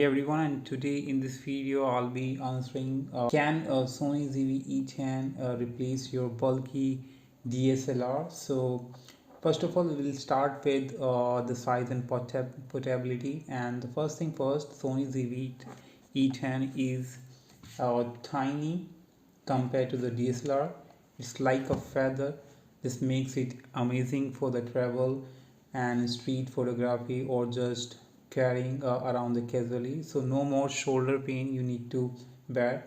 Hey everyone, and today in this video I'll be answering can Sony ZV-E10 replace your bulky DSLR. So first of all, we'll start with the size and portability. And the first thing first, Sony ZV-E10 is tiny compared to the DSLR. It's like a feather. This makes it amazing for the travel and street photography or just carrying around the casually. So no more shoulder pain you need to bear.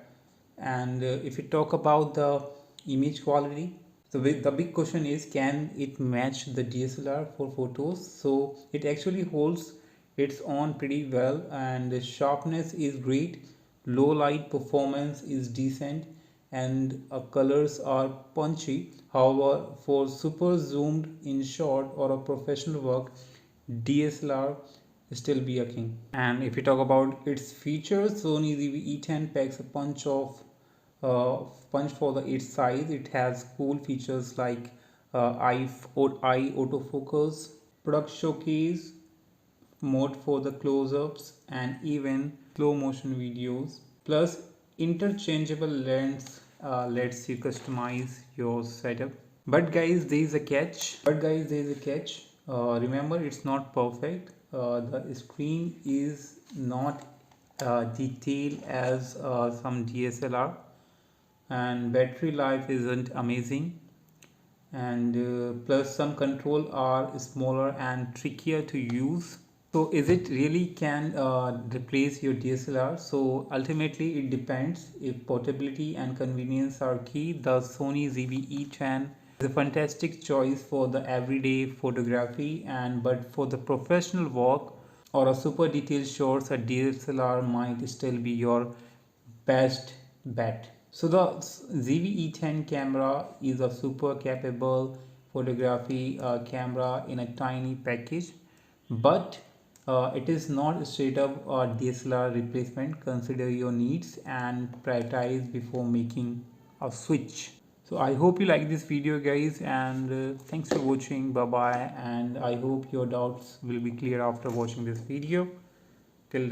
And if you talk about the image quality, so the big question is, can it match the DSLR for photos? So it actually holds its own pretty well, and the sharpness is great, low light performance is decent, and colors are punchy. However, for super zoomed in shot or a professional work, DSLR still be a king. And if we talk about its features, Sony ZV-E10 packs a uh, punch for its size. It has cool features like eye autofocus, product showcase mode for the close-ups, and even slow motion videos. Plus, interchangeable lens lets you customize your setup. But guys, there is a catch. Remember, it's not perfect. The screen is not detailed as some DSLR, and battery life isn't amazing. And plus, some control are smaller and trickier to use. So is it really can replace your DSLR? So ultimately it depends. If portability and convenience are key, the Sony ZV-E10 is a fantastic choice for the everyday photography, and but for the professional work or a super detailed shots, a DSLR might still be your best bet. So the ZV-E10 camera is a super capable photography camera in a tiny package, but it is not straight up a DSLR replacement. Consider your needs and prioritize before making a switch. So I hope you like this video guys, and thanks for watching. Bye bye, and I hope your doubts will be clear after watching this video. Till then.